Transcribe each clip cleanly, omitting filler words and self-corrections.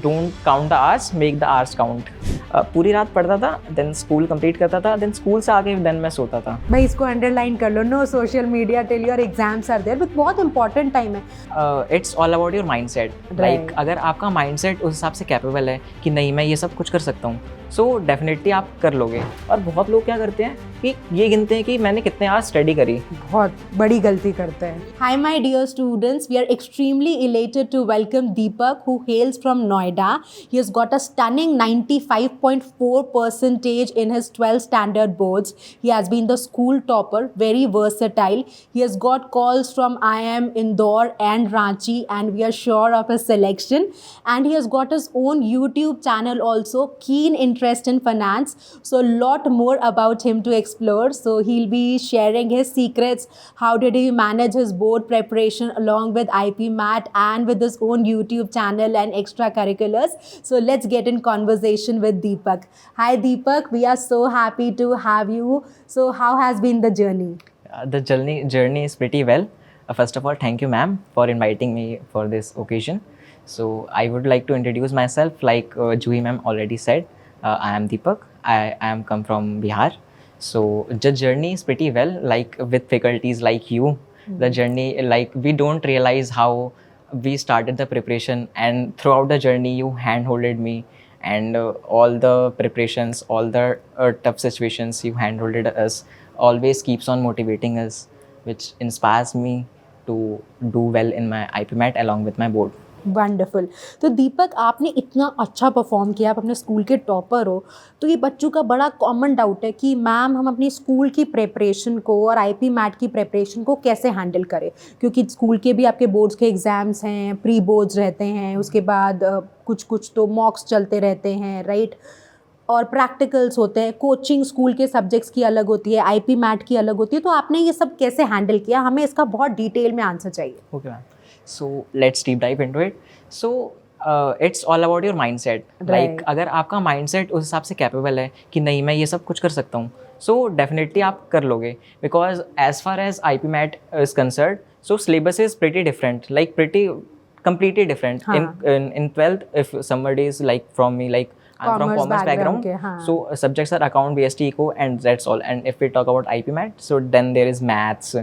Don't count the hours, make the hours count. पूरी रात पढ़ता था, देन स्कूल कंप्लीट करता था, देन स्कूल से आके देन मैं सोता था। भाई इसको अंडरलाइन कर लो, no social media till your exams are there, but बहुत इंपॉर्टेंट टाइम है। It's all about your mindset. Like अगर आपका माइंडसेट उस हिसाब से कैपेबल है कि नहीं मैं ये सब कुछ कर सकता हूँ, सो डेफिनेटली आप कर लोगे। और बहुत लोग क्या करते हैं कि ये गिनते हैं कि मैंने कितने आज स्टडी करी। बहुत बड़ी गलती करते हैं। Hi my dear students, we are extremely elated to welcome Deepak who hails from Noida. He has got a stunning 95.4% in his 12th standard boards. He has been the school topper, very versatile. He has got calls from IIM Indore and Ranchi and we are sure of his selection. And he has got his own YouTube channel also, keen interest in finance. So a lot more about him to explore. So he'll be sharing his secrets. How did he manage his board preparation along with IP Mat and with his own YouTube channel and extracurriculars. So let's get in conversation with Deepak. Hi Deepak, we are so happy to have you. So how has been the journey? The journey is pretty well. First of all, thank you ma'am for inviting me for this occasion. So I would like to introduce myself like Juhi ma'am already said. I am Deepak. I am come from Bihar. So the journey is pretty well, like with faculties like you. The journey, like we don't realize how we started the preparation, and throughout the journey you handholded me, and all the preparations, all the tough situations you handholded us always keeps on motivating us, which inspires me to do well in my IP Mat along with my board. Wonderful. तो दीपक, आपने इतना अच्छा perform किया, आप अपने school के topper हो, तो ये बच्चों का बड़ा कॉमन डाउट है कि मैम हम अपनी स्कूल की प्रिपरेशन को और आईपी मैट की प्रिपरेशन को कैसे हैंडल करें, क्योंकि स्कूल के भी आपके बोर्ड्स के एग्ज़ाम्स हैं, प्री बोर्ड्स रहते हैं, उसके बाद कुछ तो मॉक्स चलते रहते हैं, राइट, और प्रैक्टिकल्स होते हैं, कोचिंग स्कूल के सब्जेक्ट्स की अलग होती है, आईपी मैट की अलग होती है, तो आपने ये सब कैसे हैंडल किया? हमें इसका बहुत डिटेल में आंसर चाहिए। Okay ma'am, so let's deep dive into it. So it's all about your mindset. Like अगर आपका mindset उस हिसाब से कैपेबल है कि नहीं मैं ये सब कुछ कर सकता हूँ, so definitely आप कर लोगे। Because as far as IP Mat is concerned, so syllabus is pretty different, like pretty completely different. In 12th, if somebody is like from me, like I'm from commerce background, so subjects are account, BST, eco, and that's all. And if we talk about IP Mat, so then there is maths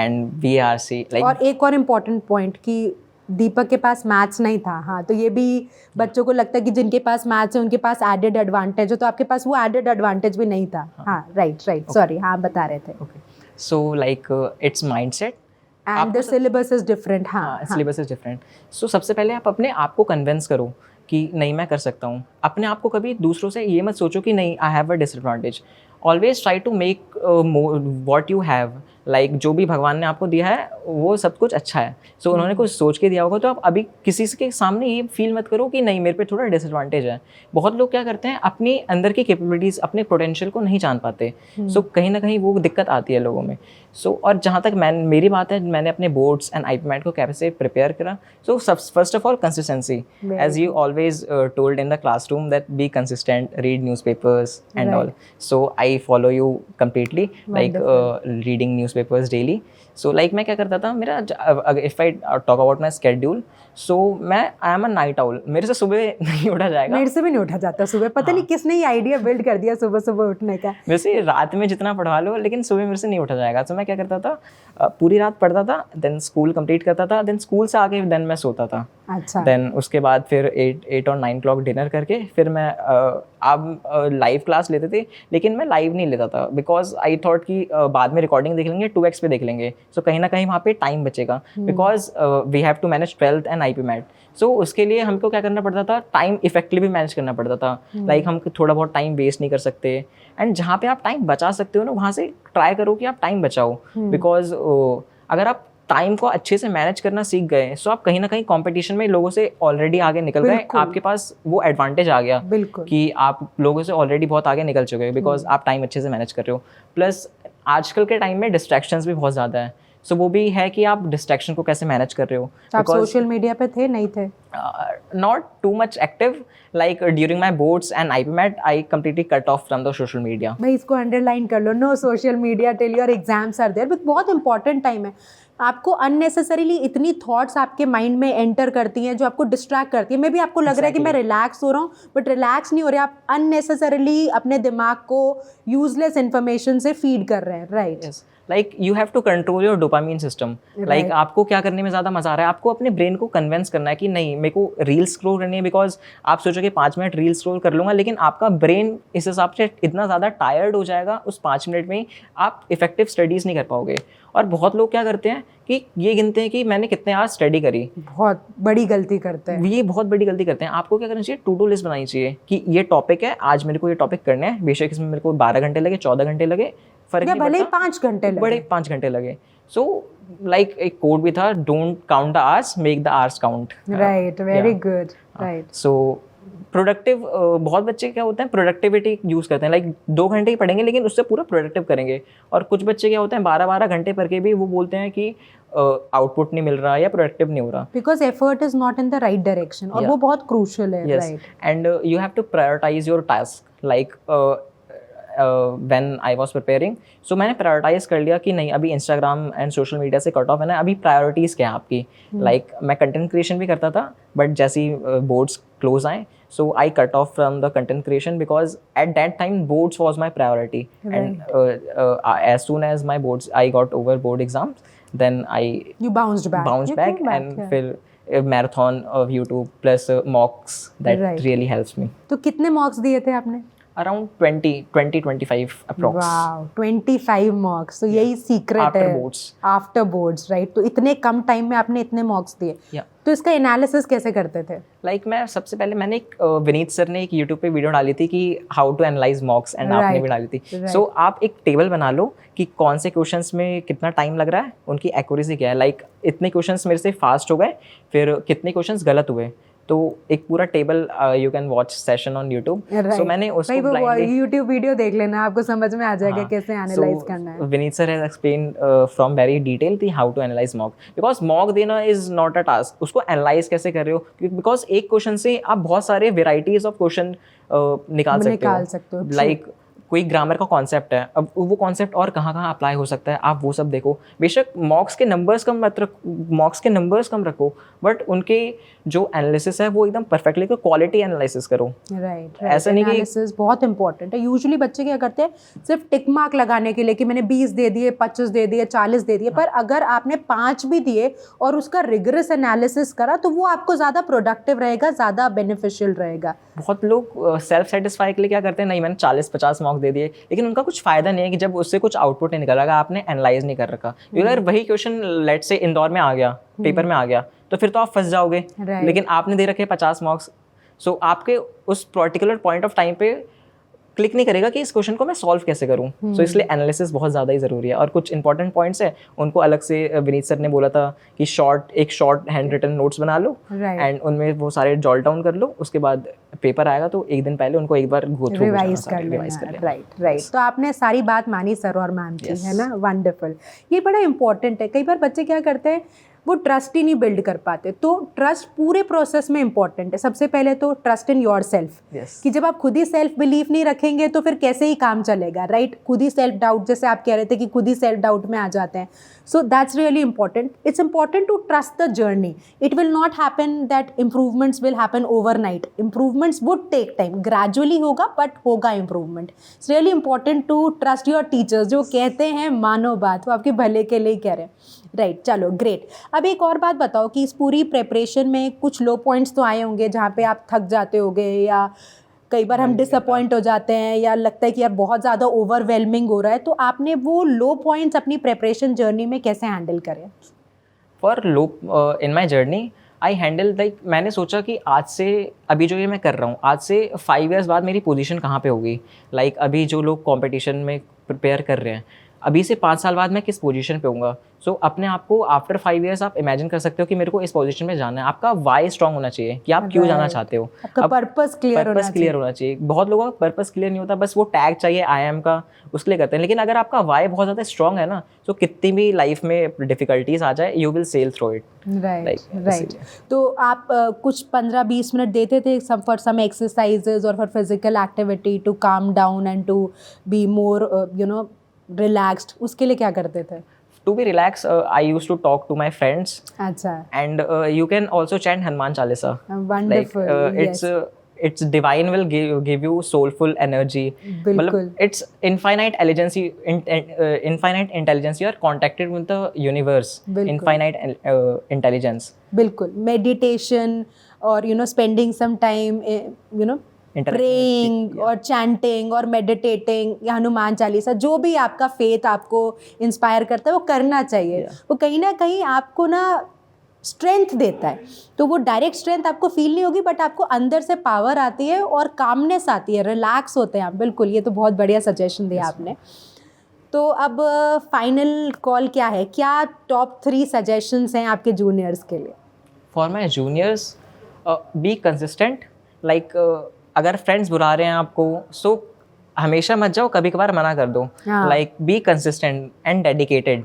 and VRC. Like और एक और important point कि दीपक के पास maths नहीं था। हाँ, तो ये भी बच्चों को लगता है कि जिनके पास मैथ्स है उनके पास एडेड एडवांटेज है, तो आपके पास वो एडेड एडवांटेज भी नहीं था। हाँ, राइट, सॉरी, हाँ बता रहे थे। Okay, so like it's mindset and the syllabus is different. हाँ, सिलेबस इज डिफरेंट। सो सबसे पहले आप अपने आप को कन्विंस करो कि नहीं मैं कर सकता हूँ। अपने आप को कभी दूसरों से ये मत सोचो कि नहीं I have a disadvantage. Always try to make what you have. Like जो भी भगवान ने आपको दिया है वो सब कुछ अच्छा है। सो उन्होंने कुछ सोच के दिया होगा, तो आप अभी किसी के सामने ये फील मत करो कि नहीं मेरे पे थोड़ा डिसएडवांटेज है। बहुत लोग क्या करते हैं, अपनी अंदर की कैपेबिलिटीज़, अपने पोटेंशियल को नहीं जान पाते। सो कहीं ना कहीं वो दिक्कत आती है लोगों में। सो और जहाँ तक मेरी बात है, मैंने अपने बोर्ड्स एंड IP Mat को कैसे प्रिपेयर करा। So first of all consistency, as you always told in the classroom that be consistent, read newspapers and all. So I follow you completely, like reading newspapers daily. So like मैं क्या करता था, मेरा if I talk about my schedule, so मैं I am a night owl. मेरे से सुबह नहीं उठा जाएगा। मेरे से भी नहीं उठा जाता सुबह। पता नहीं किसने ये आइडिया बिल्ड कर दिया सुबह सुबह उठने का। वैसे रात में जितना पढ़वा लो, लेकिन सुबह मेरे से नहीं उठा जाएगा। तो मैं क्या करता था, पूरी रात पढ़ता था, देन स्कूल कंप्लीट करता था, देन स्कूल से आके देन मैं सोता था। अच्छा। देन उसके बाद फिर 8 और 9 o'clock डिनर करके फिर मैं अब लाइव क्लास लेते थे, लेकिन मैं लाइव नहीं लेता था बिकॉज आई थॉट कि बाद में रिकॉर्डिंग देख लेंगे, 2x पे देख लेंगे। सो कहीं ना कहीं वहाँ पे टाइम बचेगा, because we have to manage 12th and IP Mat। So उसके लिए हमको क्या करना पड़ता था, टाइम इफेक्टिवली मैनेज करना पड़ता था। लाइक हम थोड़ा बहुत टाइम वेस्ट नहीं कर सकते, एंड जहाँ पे आप टाइम बचा सकते हो ना, वहाँ से ट्राई करो कि आप टाइम बचाओ। बिकॉज अगर आप टाइम को अच्छे से मैनेज करना सीख गए, सो आप कहीं ना कहीं कंपटीशन में लोगों से ऑलरेडी आगे निकल गए। आपके पास वो एडवांटेज आ गया कि आप लोगों से ऑलरेडी बहुत आगे निकल चुके हो, बिकॉज आप टाइम अच्छे से मैनेज कर रहे हो। प्लस आजकल के टाइम में डिस्ट्रैक्शंस भी बहुत ज़्यादा है। सो वो भी है कि आप डिस्ट्रैक्शन को कैसे मैनेज कर रहे हो। आप सोशल मीडिया पे थे, नहीं थे? Not too much active, like during my boards and IP Mat, I completely cut off from the social media. भाई इसको अंडरलाइन कर लो, no social media till your exams are there, but बहुत important time है। आपको unnecessarily इतनी thoughts आपके mind में एंटर करती हैं जो आपको डिस्ट्रैक्ट करती है। मे बी आपको लग रहा है कि मैं रिलैक्स हो रहा हूँ, बट रिलैक्स नहीं हो रहे, आप अननेसेसरीली अपने दिमाग को यूजलेस इन्फॉर्मेशन से फीड कर रहे हैं, right? Like you have to control your dopamine system. Like आपको क्या करने में ज़्यादा मज़ा आ रहा है, आपको अपने ब्रेन को कन्विंस करना है कि नहीं मेरे को रील स्क्रॉल करनी है, बिकॉज आप सोचोगे 5 मिनट रील स्क्रॉल कर लूँगा, लेकिन आपका ब्रेन इस हिसाब से इतना ज़्यादा टायर्ड हो जाएगा उस 5 मिनट में ही, आप इफेक्टिव स्टडीज़ नहीं कर पाओगे। और बहुत लोग क्या करते हैं कि ये गिनते हैं कि मैंने कितने आज स्टडी करी। बहुत बड़ी गलती करते हैं, ये बहुत बड़ी गलती करते हैं। आपको क्या करना चाहिए, टू डू लिस्ट बनानी चाहिए कि ये टॉपिक है, आज मेरे को ये टॉपिक करना है, बेशक इसमें मेरे को 12 घंटे लगे, 14 घंटे लगे, फर्क नहीं भले ही पड़ता, 5 घंटे लगे, बड़े 5 घंटे लगे। सो लाइक एक कोड भी था, don't count the hours, make the hours count. Right, very good, right. So productive, बहुत बच्चे क्या होते हैं प्रोडक्टिविटी यूज़ करते हैं, लाइक 2 घंटे ही पढ़ेंगे लेकिन उससे पूरा प्रोडक्टिव करेंगे। और कुछ बच्चे क्या होते हैं 12-12 घंटे पढ़ के भी वो बोलते हैं कि आउटपुट नहीं मिल रहा या प्रोडक्टिव नहीं हो रहा, because effort is not in the right direction, और वो बहुत क्रूशियल है, right? And you have to prioritise your task. Like when I was preparing, so मैंने प्रायोरिटाइज कर लिया कि नहीं अभी इंस्टाग्राम एंड सोशल मीडिया से कट ऑफ है ना, अभी प्रायोरिटीज़ क्या है आपकी। लाइक मैं कंटेंट क्रिएशन भी करता था, बट जैसे ही बोर्ड्स क्लोज आए, so I cut off from the content creation because at that time boards was my priority. And as soon as my boards, I got over board exams, then you bounced back and फिर marathon of YouTube plus mocks that really helps me. तो कितने मॉक्स दिए थे आपने? Around 20-25 approx. Wow, 25 मॉक्स। तो यही secret है after boards, right? तो इतने कम टाइम में आपने इतने मॉक्स दिए। तो इसका एनालिसिस कैसे करते थे? लाइक मैं सबसे पहले मैंने एक विनीत सर ने एक यूट्यूब पे वीडियो डाली थी कि how to analyse mocks, and आपने भी डाली थी। सो आप एक टेबल बना लो कि कौन से क्वेश्चंस में कितना टाइम लग रहा है, उनकी एक्यूरेसी क्या है। लाइक इतने क्वेश्चंस मेरे से फास्ट हो गए, फिर कितने क्वेश्चंस गलत हुए, तो एक पूरा table you can watch session on YouTube. So मैंने उसको ब्लाइंडली यूट्यूब वीडियो देख लेना, आपको समझ में आ जाएगा कैसे एनालाइज करना है। Vineet sir has explain from very detail कि how to analyse mock, because mock देना इज नॉट अ टास्क, उसको एनालाइज कैसे कर रहे हो, बिकॉज एक क्वेश्चन से आप बहुत सारे वेराइटीज ऑफ क्वेश्चन निकाल सकते हो। लाइक कोई ग्रामर का कॉन्सेप्ट है, अब वो कॉन्सेप्ट और कहाँ कहाँ अप्लाई हो सकता है, आप वो सब देखो। बेशक मॉक्स के नंबर्स कम रखो, बट उनके जो एनालिसिस है वो एकदम परफेक्टली क्वालिटी एनालिसिस करो। राइट, ऐसा नहीं कि एनालिसिस बहुत इंपॉर्टेंट है। यूजुअली बच्चे क्या करते हैं सिर्फ टिक मार्क लगाने के लिए कि मैंने 20 दे दिए, 25 दे दिए, 40 दे दिए, पर अगर आपने 5 भी दिए और उसका रिगरस एनालिसिस करा तो वो आपको ज़्यादा प्रोडक्टिव रहेगा, ज़्यादा बेनिफिशियल रहेगा। बहुत लोग सेल्फ सेटिस्फाई के लिए क्या करते हैं, नहीं मैंने 40-50 मार्क्स दे दिए, लेकिन उनका कुछ फायदा नहीं है कि जब उससे कुछ आउटपुट नहीं निकला, आपने एनालाइज नहीं कर रखा। अगर वही क्वेश्चन लेट से इंदौर में आ गया, पेपर में आ गया, तो फिर तो आप फंस जाओगे। लेकिन आपने दे रखे 50 मार्क्स, सो आपके उस पर्टिकुलर पॉइंट ऑफ टाइम पे क्लिक नहीं करेगा कि इस क्वेश्चन को मैं सॉल्व कैसे करूं। सो इसलिए एनालिसिस बहुत ज़्यादा ही ज़रूरी है। और कुछ इंपॉर्टेंट पॉइंट्स है उनको अलग से विनीत सर ने बोला था कि एक शॉर्ट हैंड रिटन नोट्स बना लो, एंड उनमें वो सारे जॉट डाउन कर लो, उसके बाद पेपर आएगा तो एक दिन पहले उनको एक बार गो थ्रू रिवाइज कर लेना। राइट। तो आपने सारी बात मानी सर और मैम की, है ना? वंडरफुल। ये बड़ा इंपॉर्टेंट है। कई बार बच्चे क्या करते हैं, वो ट्रस्ट ही नहीं बिल्ड कर पाते। तो ट्रस्ट पूरे प्रोसेस में इंपॉर्टेंट है। सबसे पहले तो ट्रस्ट इन योर सेल्फ, कि जब आप खुद ही सेल्फ बिलीफ नहीं रखेंगे तो फिर कैसे ही काम चलेगा, राइट? खुद ही सेल्फ डाउट, जैसे आप कह रहे थे कि खुद ही सेल्फ डाउट में आ जाते हैं। So that's really important. It's important to trust the journey. It will not happen that improvements will happen overnight. Improvements would take time, gradually होगा बट होगा improvement. It's really important to trust your teachers. जो कहते हैं मानो बात, वो आपके भले के लिए ही कह रहे हैं, राइट? चलो ग्रेट। अब एक और बात बताओ कि इस पूरी प्रेपरेशन में कुछ लो पॉइंट्स तो आए होंगे जहाँ पे आप थक जाते होगे, या कई बार हम डिसअपॉइंट हो जाते हैं, या लगता है कि यार बहुत ज़्यादा ओवरवेलमिंग हो रहा है। तो आपने वो लो पॉइंट्स अपनी प्रेपरेशन जर्नी में कैसे हैंडल करें? For low in my journey I handle, like मैंने सोचा कि आज से, अभी जो ये मैं कर रहा हूँ, आज से 5 years बाद मेरी पोजीशन कहाँ पे होगी। लाइक अभी जो लोग कंपटीशन में प्रिपेयर कर रहे हैं, अभी से 5 साल बाद मैं किस पोजीशन पे होऊंगा। सो अपने आप को आफ्टर 5 years आप इमेजिन कर सकते हो कि मेरे को इस पोजीशन में जाना है। आपका वाई स्ट्रांग होना चाहिए कि आप क्यों जाना चाहते हो, आपका पर्पस क्लियर होना चाहिए। बहुत लोगों का पर्पस क्लियर नहीं होता, बस वो टैग चाहिए IIM का, उसके लिए करते हैं। लेकिन अगर आपका वाई बहुत ज़्यादा स्ट्रांग है ना, तो कितनी भी लाइफ में डिफिकल्टीज आ जाए, you will sail through it. Right. तो आप कुछ 15-20 मिनट देते थे फॉर सम एक्सरसाइजेज और for physical activity to calm down and to be more relaxed, उसके लिए क्या करते थे? to be relaxed, I used to talk to my friends, अच्छा, and you can also chant Hanuman Chalisa. wonderful. Yes. It's divine will give you soulful energy. बिल्कुल. It's infinite intelligence. You are contacted with the universe. बिल्कुल. Infinite intelligence. बिल्कुल. Meditation और spending some time praying और chanting और meditating या हनुमान चालीसा, जो भी आपका faith आपको inspire करता है वो करना चाहिए. वो कहीं ना कहीं आपको ना स्ट्रेंथ देता है. तो वो डायरेक्ट स्ट्रेंथ आपको फील नहीं होगी, बट आपको अंदर से पावर आती है और कामनेस आती है, रिलैक्स होते हैं आप. बिल्कुल, ये तो बहुत बढ़िया सजेशन दिया आपने. तो अब फाइनल कॉल क्या है, क्या टॉप 3 सजेशंस हैं आपके जूनियर्स के लिए? For my juniors, be consistent. Like अगर फ्रेंड्स बुला रहे हैं आपको, सो हमेशा मत जाओ, कभी कभार मना कर दो. Like be consistent and dedicated.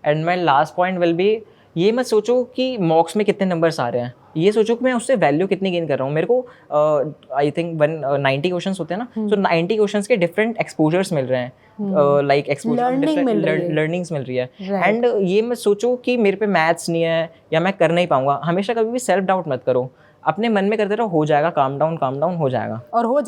And my last point will be, ये मत सोचो कि मॉक्स में कितने नंबर्स आ रहे हैं, ये सोचो कि मैं उससे वैल्यू कितनी गेन कर रहा हूँ. मेरे को आई थिंक 90 क्वेश्चंस होते हैं ना, सो 90 क्वेश्चंस के डिफरेंट एक्सपोजर्स मिल रहे हैं, लाइक लर्निंग्स मिल रही है. एंड ये मत सोचो कि मेरे पे मैथ्स नहीं है या मैं कर नहीं पाऊंगा. हमेशा कभी भी सेल्फ डाउट मत करो, अपने मन में करते रहो, हो जाएगा, काम डाउन हो जाएगा. और हो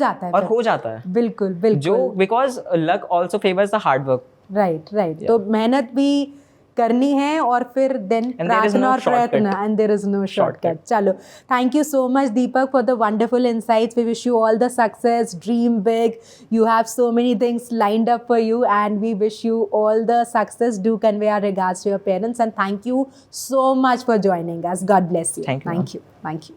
जाता है. बिल्कुल. जो because luck also favours the hard work. Right. तो मेहनत भी करनी है और फिर देन प्रार्थना और प्रयत्न, and there is no shortcut. चलो, thank you so much Deepak for the wonderful insights. We wish you all the success, dream big, you have so many things lined up for you, and we wish you all the success. Do convey our regards to your parents, and thank you so much for joining us. God bless you. Thank you. Thank you.